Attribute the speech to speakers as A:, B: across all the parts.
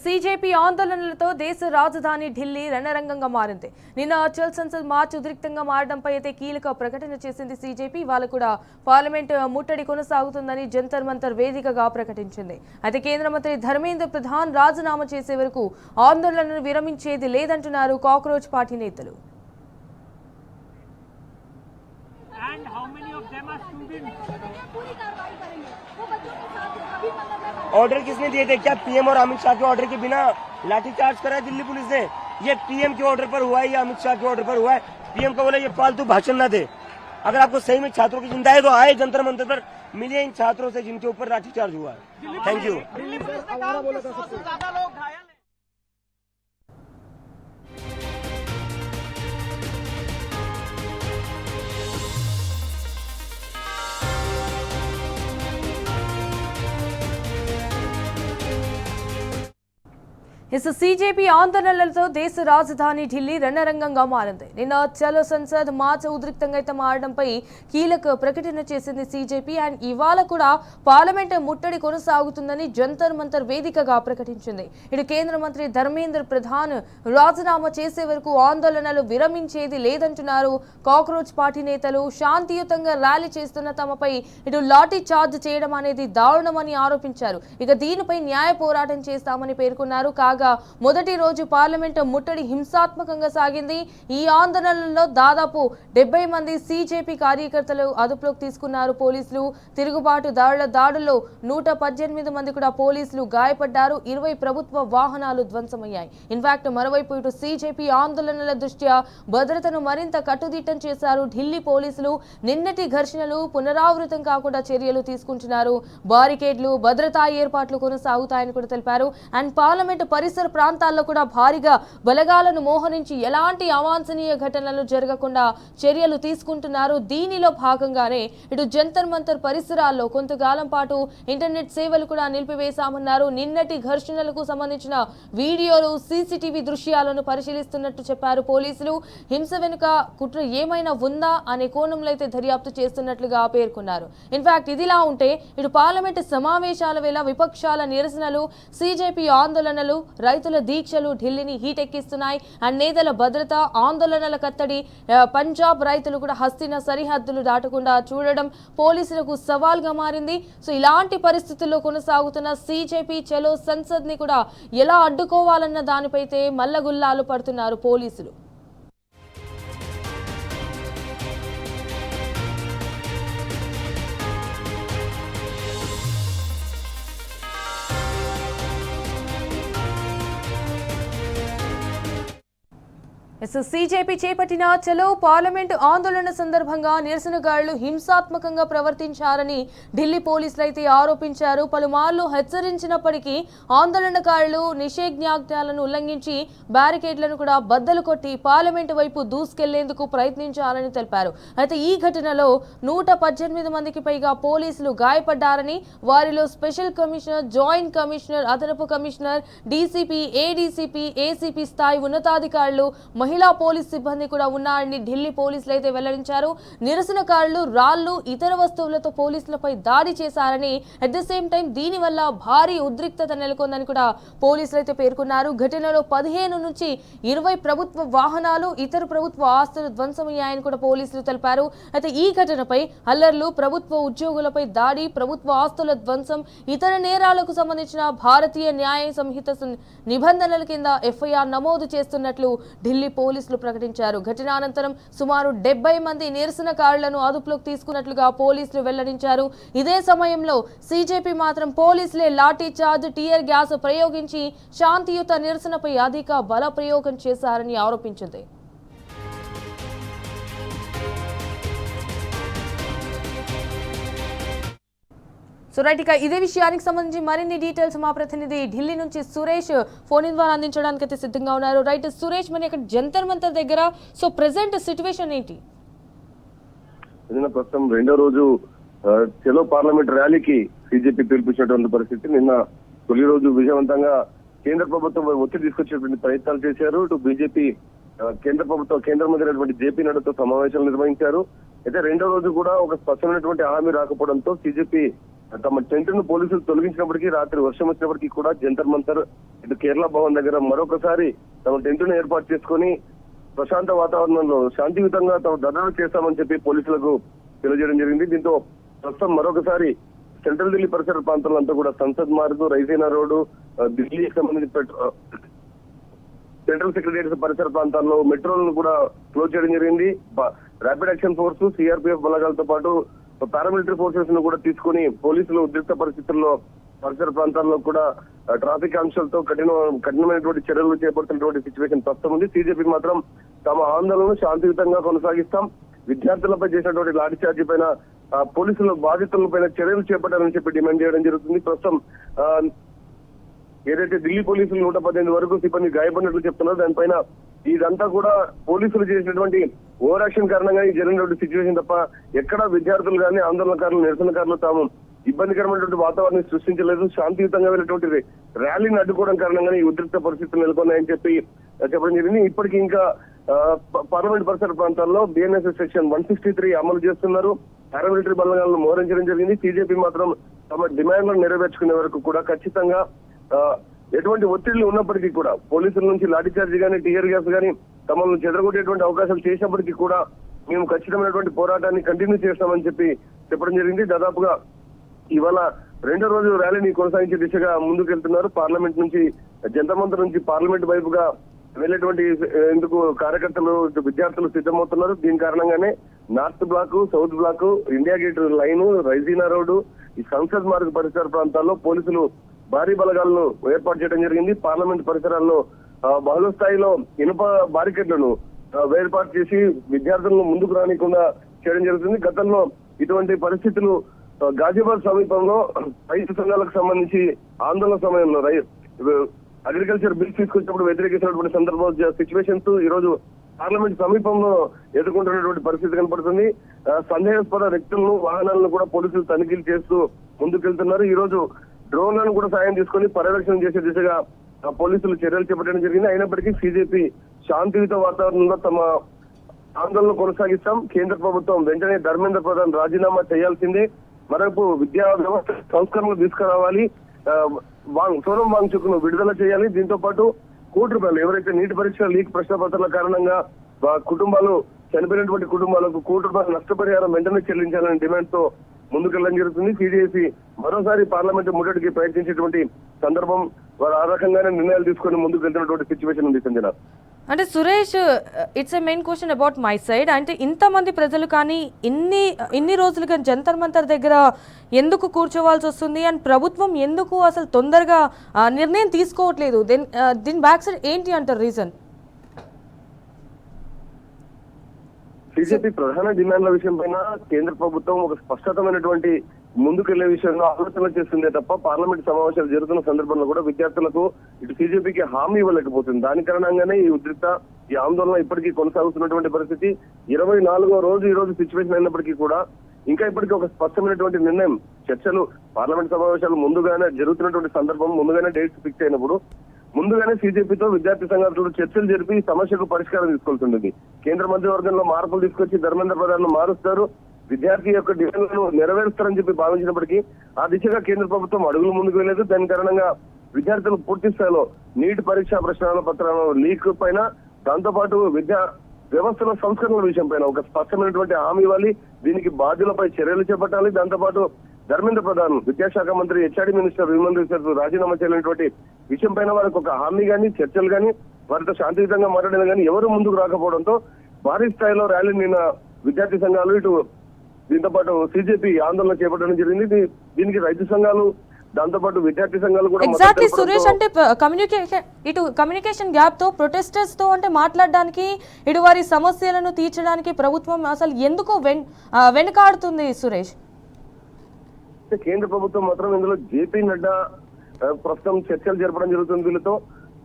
A: CJP ఆందోళనలతో దేశ రాజధాని ఢిల్లీ రణరంగంగా మారింది. నిన్న అచల్ సంసద్ మార్చ్ ఉద్రిక్తంగా మారడంపై అయితే కీలక ప్రకటన చేసింది సీజేపీ. వాళ్ళు కూడా పార్లమెంట్ ముట్టడి కొనసాగుతుందని జంతర్ మంతర్ వేదికగా ప్రకటించింది. అయితే కేంద్ర మంత్రి ధర్మేంద్ర ప్రధాన్ రాజీనామా చేసే వరకు ఆందోళనను విరమించేది లేదంటున్నారు కాక్రోచ్ పార్టీ నేతలు.
B: And how many of them are students?
C: Order किसने दिए थे? क्या पीएम और अमित शाह के ऑर्डर के बिना लाठीचार्ज करा है दिल्ली पुलिस ने? ये पीएम के ऑर्डर पर हुआ है या अमित शाह के ऑर्डर पर हुआ है? पीएम को बोला ये फालतू भाषण ना दे। अगर आपको सही में छात्रों की चिंता है तो आए जंतर मंतर पर, मिलिए इन छात्रों से जिनके ऊपर लाठीचार्ज हुआ है। Thank you.
B: दिल्ली पुलिस ने कहा कि 100 से ज्यादा लोग घायल हैं।
A: सीजेपी ఆందోళనలతో దేశ రాజధాని ఢిల్లీ రణరంగంగా మారింది. నిన్న చలో సంసద్ మార్చ్ ఉద్రిక్తంగా మారడంపై కీలక ప్రకటన చేసింది సీజేపీ. అండ్ ఇవాళ కూడా పార్లమెంట్ ముట్టడి కొనసాగుతుందని జంతర్ మంతర్ వేదికగా ప్రకటించింది. ఇటు కేంద్ర మంత్రి ధర్మేంద్ర ప్రధాన్ రాజీనామా చేసే వరకు ఆందోళనలు విరమించేది లేదంటున్నారు కాక్రోచ్ పార్టీ నేతలు. శాంతియుతంగా ర్యాలీ చేస్తున్న తమపై ఇటు లాఠీ చార్జ్ చేయడం అనేది దారుణమని ఆరోపించారు. ఇక దీనిపై న్యాయ పోరాటం చేస్తామని పేర్కొన్నారు. కాగా మొదటి రోజు పార్లమెంట్ ముట్టడి హింసాత్మకంగా సాగింది. ఈ ఆందోళనలో దాదాపు 70 మంది సీజేపీ కార్యకర్తలు అదుపులోకి తీసుకున్నారు పోలీసులు. తిరుగుబాటు దాడుల్లో 118 మంది కూడా పోలీసులు గాయపడ్డారు. 20 ప్రభుత్వ వాహనాలు ధ్వంసమయ్యాయి. ఇన్ఫాక్ట్ మరోవైపు ఇటు సీజేపీ ఆందోళనల దృష్ట్యా భద్రతను మరింత కట్టుదిట్టం చేశారు ఢిల్లీ పోలీసులు. నిన్నటి ఘర్షణలు పునరావృతం కాకుండా చర్యలు తీసుకుంటున్నారు. బారికేడ్లు, భద్రతా ఏర్పాట్లు కొనసాగుతాయని కూడా తెలిపారు. అండ్ పార్లమెంట్ పరిసర ప్రాంతాల్లో కూడా భారీగా బలగాలను మోహరించి ఎలాంటి అవాంఛనీయ ఘటనలు జరగకుండా చర్యలు తీసుకుంటున్నారు. దీనిలో భాగంగానే ఇటు జంతర్ మంతర్ పరిసరాల్లో కొంతకాలం పాటు ఇంటర్నెట్ సేవలు కూడా నిలిపివేశామన్నారు. నిన్నటి ఘర్షణలకు సంబంధించిన వీడియోలు, సీసీటీవీ దృశ్యాలను పరిశీలిస్తున్నట్టు చెప్పారు పోలీసులు. హింస వెనుక కుట్ర ఏమైనా ఉందా అనే కోణంలో అయితే దర్యాప్తు చేస్తున్నట్లుగా పేర్కొన్నారు. ఇన్ఫాక్ట్ ఇదిలా ఉంటే ఇటు పార్లమెంట్ సమావేశాల వేళ విపక్షాల నిరసనలు, సీజేపీ ఆందోళనలు, రైతుల దీక్షలు ఢిల్లీని హీట్ ఎక్కిస్తున్నాయి. అండ్ నేతల భద్రత, ఆందోళనల కత్తడి, పంజాబ్ రైతులు కూడా హస్తిన సరిహద్దులు దాటకుండా చూడడం పోలీసులకు సవాల్గా మారింది. సో ఇలాంటి పరిస్థితుల్లో కొనసాగుతున్న సీజేపీ చలో సంసద్ ని కూడా ఎలా అడ్డుకోవాలన్న దానిపైతే మల్లగుల్లాలు పడుతున్నారు పోలీసులు. సీజేపీ చేపట్టిన చలో పార్లమెంటు ఆందోళన సందర్భంగా నిరసనకారులు హింసాత్మకంగా ప్రవర్తించారని ఢిల్లీ పోలీసులు అయితే ఆరోపించారు. పలుమార్లు హెచ్చరించినప్పటికీ ఆందోళనకారులు నిషేధాజ్ఞలను ఉల్లంఘించి బ్యారికేడ్లను కూడా బద్దలు కొట్టి పార్లమెంటు వైపు దూసుకెళ్లేందుకు ప్రయత్నించారని తెలిపారు. అయితే ఈ ఘటనలో 118 మందికి పైగా పోలీసులు గాయపడ్డారని, వారిలో స్పెషల్ కమిషనర్, జాయింట్ కమిషనర్, అదనపు కమిషనర్, డీసీపీ, ఏడీసీపీ, ఏసీపీ స్థాయి ఉన్నతాధికారులు, మహిళా పోలీస్ సిబ్బంది కూడా ఉన్నారని ఢిల్లీ పోలీసులు అయితే వెల్లడించారు. నిరసనకారులు రాళ్లు, ఇతర వస్తువులతో పోలీసులపై దాడి చేశారని, అట్ ద సేమ్ టైం దీనివల్ల భారీ ఉద్రిక్తత నెలకొందని కూడా పోలీసులు అయితే పేర్కొన్నారు. ఘటనలో 15 నుంచి 20 ప్రభుత్వ వాహనాలు, ఇతర ప్రభుత్వ ఆస్తులు ధ్వంసమయ్యాయని కూడా పోలీసులు తెలిపారు. అయితే ఈ ఘటనపై అల్లర్లు, ప్రభుత్వ ఉద్యోగులపై దాడి, ప్రభుత్వ ఆస్తుల ధ్వంసం, ఇతర నేరాలకు సంబంధించిన భారతీయ న్యాయ సంహిత నిబంధనల కింద ఎఫ్ఐఆర్ నమోదు చేస్తున్నట్లు ఢిల్లీ పోలీసులు ప్రకటించారు. ఘటనానంతరం సుమారు 70 మంది నిరసనకారులను అదుపులోకి తీసుకున్నట్లుగా పోలీసులు వెల్లడించారు. ఇదే సమయంలో సీజేపీ మాత్రం పోలీసులే లాఠీ చార్జ్, టీయర్ గ్యాస్ ప్రయోగించి శాంతియుత నిరసనపై అధిక బల ప్రయోగం చేశారని ఆరోపించింది. సో రైట్, ఇక ఇదే విషయానికి సంబంధించి మరిన్ని డీటెయిల్స్ మా ప్రతినిధి ఢిల్లీ నుంచి సురేష్ ఫోన్ ఇన్ ద్వారా అందించడానికి అయితే సిద్ధంగా ఉన్నారు. రైట్ సురేష్, మరి అక్కడ జంతర్ మంతర్ దగ్గర సో ప్రెసెంట్ సిచ్యువేషన్ ఏంటి?
D: ప్రస్తుతం రెండో రోజు చలో పార్లమెంట్ ర్యాలీకి సీజేపీ పిలిపించినటువంటి పరిస్థితి. నిన్న తొలి రోజు విజయవంతంగా కేంద్ర ప్రభుత్వం ఒత్తిడి తీసుకొచ్చేటువంటి ప్రయత్నాలు చేశారు. ఇటు బీజేపీ కేంద్ర మంత్రి అయినటువంటి జేపీ నడ్డాతో సమావేశాలు నిర్వహించారు. అయితే రెండో రోజు కూడా ఒక స్పష్టమైనటువంటి హామీ రాకపోవడంతో సీజేపీ తమ టెంట్ ను పోలీసులు తొలగించినప్పటికీ రాత్రి వర్షం వచ్చినప్పటికీ కూడా జంతర్ మంతర్ కేరళ భవన్ దగ్గర మరొకసారి తమ టెంట్ను ఏర్పాటు చేసుకుని ప్రశాంత వాతావరణంలో శాంతియుతంగా తమ ధర్నా చేస్తామని చెప్పి పోలీసులకు తెలియజేయడం జరిగింది. దీంతో ప్రస్తుతం మరొకసారి సెంట్రల్ ఢిల్లీ పరిసర ప్రాంతాల్లో అంతా కూడా సంసద్ మార్గ్, రైజీనా రోడ్డు, ఢిల్లీకి సంబంధించి సెంట్రల్ సెక్రటరియట్ పరిసర ప్రాంతాల్లో మెట్రోలను కూడా క్లోజ్ చేయడం జరిగింది. ర్యాపిడ్ యాక్షన్ ఫోర్స్, సిఆర్పిఎఫ్ బలగాలతో పాటు పారామిలిటరీ ఫోర్సెస్ ను కూడా తీసుకుని పోలీసులు ఉద్రిక్త పరిస్థితుల్లో పరిసర ప్రాంతాల్లో కూడా ట్రాఫిక్ ఆంక్షలతో కఠినమైనటువంటి చర్యలు చేపడుతున్నటువంటి సిచ్యువేషన్ ప్రస్తుతం ఉంది. సిజేపీ మాత్రం తమ ఆందోళనను శాంతియుతంగా కొనసాగిస్తాం, విద్యార్థులపై చేసినటువంటి లాఠీ చార్జీ పైన పోలీసుల బాధితులపైన చర్యలు చేపట్టాలని చెప్పి డిమాండ్ చేయడం జరుగుతుంది. ప్రస్తుతం ఏదైతే ఢిల్లీ పోలీసులు 118 వరకు సిబ్బంది గాయపడినట్లు చెప్తున్నారు, దానిపైన ఇదంతా కూడా పోలీసులు చేసినటువంటి ఓవర్ యాక్షన్ కారణంగా ఈ జరిగినటువంటి సిచ్యువేషన్ తప్ప ఎక్కడా విద్యార్థులు కానీ ఆందోళనకారులు, నిరసనకారులు తాము ఇబ్బందికరమైనటువంటి వాతావరణాన్ని సృష్టించలేదు. శాంతియుతంగా వెళ్ళినటువంటి ర్యాలీని అడ్డుకోవడం కారణంగానే ఈ ఉద్రిక్త పరిస్థితులు నెలకొన్నాయని చెప్పి చెప్పడం జరిగింది. ఇప్పటికీ ఇంకా పార్లమెంట్ పరిసర ప్రాంతాల్లో బిఎన్ఎస్ఎస్ సెక్షన్ 163 అమలు చేస్తున్నారు. పారామిలిటరీ బలగాలను మోహరించడం జరిగింది. సిజేపీ మాత్రం తమ డిమాండ్లను నెరవేర్చుకునే వరకు కూడా ఖచ్చితంగా ఎటువంటి ఒత్తిళ్లు ఉన్నప్పటికీ కూడా పోలీసుల నుంచి లాఠీచార్జీ కానీ, టీయర్ గ్యాస్ కానీ తమను చెదరగొట్టేటువంటి అవకాశాలు చేసినప్పటికీ కూడా మేము ఖచ్చితమైనటువంటి పోరాటాన్ని కంటిన్యూ చేస్తామని చెప్పి చెప్పడం జరిగింది. దాదాపుగా ఇవాళ 2వ రోజు ర్యాలీని కొనసాగించే దిశగా ముందుకెళ్తున్నారు. పార్లమెంట్ నుంచి, జంతర్ మంతర్ నుంచి పార్లమెంట్ వైపుగా వెళ్ళేటువంటి ఎందుకు కార్యకర్తలు, విద్యార్థులు సిద్ధమవుతున్నారు. దీని కారణంగానే north block, south block, India gate line, Raisina road, ఈ సంసద్ మార్గ్ పరిసర ప్రాంతాల్లో పోలీసులు భారీ బలగాలను ఏర్పాటు చేయడం జరిగింది. పార్లమెంట్ పరిసరాల్లో బహుళ స్థాయిలో ఇనుప బారికేడ్లను ఏర్పాటు చేసి విద్యార్థులను ముందుకు రానికుండా చేయడం జరుగుతుంది. గతంలో ఇటువంటి పరిస్థితులు గాజియాబాద్ సమీపంలో రైతు సంఘాలకు సంబంధించి ఆందోళన సమయంలో అగ్రికల్చర్ బిల్స్ తీసుకొచ్చినప్పుడు వ్యతిరేకించినటువంటి సందర్భం సిచ్యువేషన్స్ ఈ రోజు పార్లమెంట్ సమీపంలో ఎదుర్కొంటున్నటువంటి పరిస్థితి కనపడుతుంది. సందేహాస్పద వ్యక్తులను, వాహనాలను కూడా పోలీసులు తనిఖీలు చేస్తూ ముందుకెళ్తున్నారు. ఈ రోజు డ్రోన్లను కూడా సాయం తీసుకుని పర్యవేక్షణ చేసే దిశగా పోలీసులు చర్యలు చేపట్టడం జరిగింది. అయినప్పటికీ సిజేపీ శాంతియుత వాతావరణంలో తమ ఆందోళన కొనసాగిస్తాం, కేంద్ర ప్రభుత్వం వెంటనే ధర్మేంద్ర ప్రధాన్ రాజీనామా చేయాల్సిందే, మరొక విద్యా వ్యవస్థ సంస్కరణలు తీసుకురావాలి, సోనం వాంగ్చుక్ను విడుదల చేయాలి. దీంతో పాటు ₹1 ఎవరైతే నీటి పరీక్ష లీక్ ప్రశ్న పత్రాల కారణంగా కుటుంబాలు, చనిపోయినటువంటి కుటుంబాలకు ₹1 నష్టపరిహారం వెంటనే చెల్లించాలనే డిమాండ్ తో ముందుకెళ్ళడం జరుగుతుంది. సిజేపీ మరోసారి పార్లమెంట్ ముట్టడికి ప్రయత్నించేటువంటి సందర్భం, వారు ఆ రకంగానే నిర్ణయాలు తీసుకొని ముందుకు వెళ్తున్నటువంటి సిచ్యువేషన్ ఉంది. సంజన,
A: అంటే Suresh, it's a main question about my side. అంటే ఇంతమంది ప్రజలు కానీ ఇన్ని రోజులుగా జంతర్ మంతర్ దగ్గర ఎందుకు కూర్చోవాల్సి వస్తుంది, అండ్ ప్రభుత్వం ఎందుకు అసలు తొందరగా నిర్ణయం తీసుకోవట్లేదు? దీని బ్యాక్ సైడ్ ఏంటి అంటారు రీజన్?
D: సిజేపీ ప్రధాన డిమాండ్ల విషయం పైన కేంద్ర ప్రభుత్వం ఒక స్పష్టతమైనటువంటి ముందుకెళ్లే విషయంలో ఆలోచన చేస్తుందే తప్ప పార్లమెంట్ సమావేశాలు జరుగుతున్న సందర్భంలో కూడా విద్యార్థులకు ఇటు సిజేపీకి హామీ ఇవ్వలేకపోతుంది. దాని కారణంగానే ఈ ఉద్రిక్త, ఈ ఆందోళన ఇప్పటికీ కొనసాగుతున్నటువంటి పరిస్థితి. 24వ రోజు ఈ రోజు సిచ్యువేషన్ అయినప్పటికీ కూడా ఇంకా ఇప్పటికీ ఒక స్పష్టమైనటువంటి నిర్ణయం, చర్చలు, పార్లమెంట్ సమావేశాలు ముందుగానే జరుగుతున్నటువంటి సందర్భం, ముందుగానే డేట్స్ ఫిక్స్ అయినప్పుడు ముందుగానే సిజేపీతో విద్యార్థి సంఘాలతో చర్చలు జరిపి ఈ సమస్యకు పరిష్కారం తీసుకోవాల్సింది. కేంద్ర మంత్రివర్గంలో మార్పులు తీసుకొచ్చి ధర్మేంద్ర ప్రధాన్ మారుస్తారు, విద్యార్థి యొక్క డిమాండ్లను నెరవేరుస్తారని చెప్పి భావించినప్పటికీ ఆ దిశగా కేంద్ర ప్రభుత్వం అడుగులు ముందుకు వెళ్ళలేదు. దాని కారణంగా విద్యార్థులు పూర్తి స్థాయిలో నీటి పరీక్షా ప్రశ్నల పత్రాల లీక్ పైన, దాంతో పాటు విద్యా వ్యవస్థల సంస్కరణల విషయం పైన ఒక స్పష్టమైనటువంటి హామీ ఇవ్వాలి, దీనికి బాధ్యులపై చర్యలు చేపట్టాలి. దాంతో పాటు ధర్మేంద్ర ప్రధాన్, విద్యాశాఖ మంత్రి, హెచ్ఆర్డీ మినిస్టర్, హ్యూమన్ రిసోర్సెస్ రాజీనామా చేయాలనేటువంటి విషయం పైన వారికి ఒక హామీ కానీ, చర్చలు కానీ, వారితో శాంతియుతంగా మాట్లాడడం కానీ ఎవరు ముందుకు రాకపోవడంతో భారీ స్థాయిలో ర్యాలీ నిన్న విద్యార్థి సంఘాలు, ఇటు దీంతో పాటు సిజేపీ ఆందోళన చేపట్టడం జరిగింది. దీనికి రైతు సంఘాలు, దాంతో పాటు విద్యార్థి సంఘాలు కూడా
A: ఎగ్జాక్ట్లీ సురేష్, అంటే కమ్యూనికేషన్ గ్యాప్ తో, ప్రొటెస్టర్స్ తో అంటే మాట్లాడడానికి, ఇటు వారి సమస్యలను తీర్చడానికి ప్రభుత్వం అసలు ఎందుకు వెనుకాడుతుంది సురేష్?
D: కేంద్ర ప్రభుత్వం మాత్రం ఇందులో జేపీ నడ్డా ప్రస్తుతం చర్చలు జరపడం జరుగుతుంది. వీళ్ళతో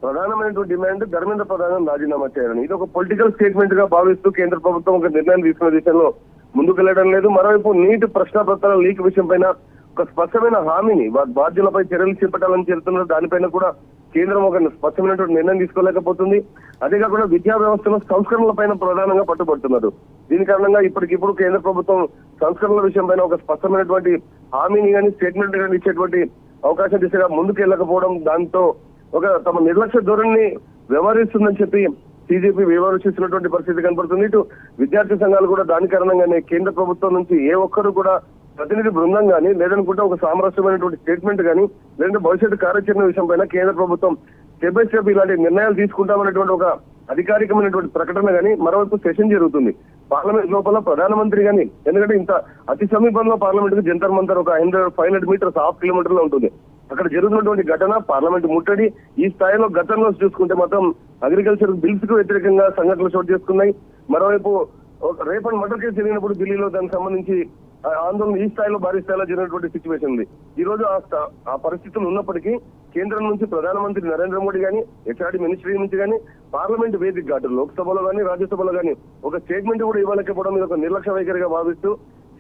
D: ప్రధానమైనటువంటి డిమాండ్ ధర్మేంద్ర ప్రధాన్ రాజీనామా చేయాలని. ఇది ఒక పొలిటికల్ స్టేట్మెంట్ గా భావిస్తూ కేంద్ర ప్రభుత్వం ఒక నిర్ణయం తీసుకున్న దిశలో ముందుకెళ్లడం లేదు. మరోవైపు నీటి ప్రశ్నపత్రాల లీక్ విషయం పైన ఒక స్పష్టమైన హామీని, వారి బాధ్యులపై చర్యలు చేపట్టాలని చెప్తున్నారు. దానిపైన కూడా కేంద్రం ఒక స్పష్టమైనటువంటి నిర్ణయం తీసుకోలేకపోతుంది. అదే కాకుండా విద్యా వ్యవస్థలో సంస్కరణల పైన ప్రధానంగా పట్టుబడుతున్నారు. దీని కారణంగా ఇప్పటికిప్పుడు కేంద్ర ప్రభుత్వం సంస్కరణల విషయం పైన ఒక స్పష్టమైనటువంటి హామీని కానీ, స్టేట్మెంట్ కానీ ఇచ్చేటువంటి అవకాశం దిశగా ముందుకు వెళ్ళకపోవడం, దాంతో ఒక తమ నిర్లక్ష్య ధోరణిని వ్యవహరిస్తుందని చెప్పి సిజేపీ విమర్శిస్తున్నటువంటి పరిస్థితి కనపడుతుంది. ఇటు విద్యార్థి సంఘాలు కూడా దాని కారణంగానే కేంద్ర ప్రభుత్వం నుంచి ఏ ఒక్కరు కూడా ప్రతినిధి బృందం కానీ లేదనుకుంటే ఒక సామరస్యమైనటువంటి స్టేట్మెంట్ కానీ లేదంటే భవిష్యత్తు కార్యాచరణ విషయం పైన కేంద్ర ప్రభుత్వం స్టెప్ బై స్టెప్ ఇలాంటి నిర్ణయాలు తీసుకుంటామనేటువంటి ఒక అధికారికమైనటువంటి ప్రకటన కానీ మరోవైపు సెషన్ జరుగుతుంది పార్లమెంట్ లోపల ప్రధానమంత్రి కానీ, ఎందుకంటే ఇంత అతి సమీపంలో పార్లమెంట్ కు జంతర్ మంతర్ ఒక 500 మీటర్స్ హాఫ్ కిలోమీటర్ లో ఉంటుంది. అక్కడ జరుగుతున్నటువంటి ఘటన పార్లమెంట్ ముట్టడి ఈ స్థాయిలో గతంలో చూసుకుంటే మాత్రం అగ్రికల్చర్ బిల్స్ కు వ్యతిరేకంగా సంఘటనలు చోటు చేసుకున్నాయి. మరోవైపు రేపటి మర్డర్ కేసు జరిగినప్పుడు ఢిల్లీలో దానికి సంబంధించి ఆందోళన ఈ స్థాయిలో భారీ స్థాయిలో జరిగినటువంటి సిచ్యువేషన్ ఉంది. ఈ రోజు ఆ పరిస్థితులు ఉన్నప్పటికీ కేంద్రం నుంచి ప్రధానమంత్రి నరేంద్ర మోడీ గానీ, హెచ్ఆర్డీ మినిస్ట్రీ నుంచి కానీ పార్లమెంట్ వేదిక అటు లోక్సభలో కానీ రాజ్యసభలో కానీ ఒక స్టేట్మెంట్ కూడా ఇవ్వలేకపోవడం మీద ఒక నిర్లక్ష్య వైఖరిగా భావిస్తూ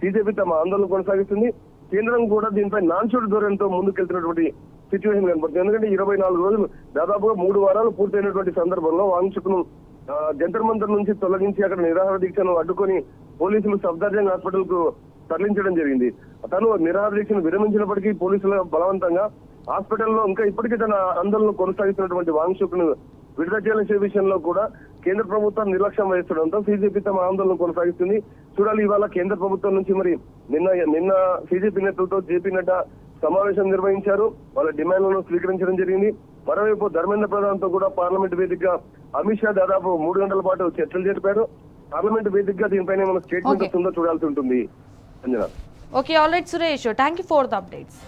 D: సిజేపీ తమ ఆందోళన కొనసాగిస్తుంది. కేంద్రం కూడా దీనిపై నాన్షూట్ ధోరణితో ముందుకెళ్తున్నటువంటి సిచ్యువేషన్ కనపడుతుంది. ఎందుకంటే 24 రోజులు దాదాపుగా 3 వారాలు పూర్తయినటువంటి సందర్భంలో వాంగ్చుక్ను జంతర్ మంతర్ నుంచి తొలగించి అక్కడ నిరాహార దీక్షను అడ్డుకొని పోలీసులు సఫ్దర్జంగ్ హాస్పిటల్ కు తరలించడం జరిగింది. తను నిరాహార దీక్షను విరమించినప్పటికీ పోలీసుల బలవంతంగా హాస్పిటల్లో ఇంకా ఇప్పటికీ తన ఆందోళన కొనసాగిస్తున్నటువంటి వాంగ్చుక్ను విడుదల చేయాలనే విషయంలో కూడా కేంద్ర ప్రభుత్వం నిర్లక్ష్యం వహిస్తుండడంతో సిజేపీ తమ ఆందోళన కొనసాగిస్తుంది. చూడాలి ఇవాళ కేంద్ర ప్రభుత్వం నుంచి మరి నిన్న సిజేపీ నేతలతో జేపీ నడ్డా సమావేశం నిర్వహించారు. వాళ్ళ డిమాండ్లను స్వీకరించడం జరిగింది. మరోవైపు ధర్మేంద్ర ప్రధాన్ తో కూడా పార్లమెంట్ వేదికగా అమిత్ షా దాదాపు 3 గంటల పాటు చర్చలు జరిపారు. పార్లమెంట్ వేదికగా దీనిపైన ఏమైనా స్టేట్మెంట్ వస్తుందో చూడాల్సి ఉంటుంది. Anjana.
A: Okay, all right Suresh, thank you for the updates.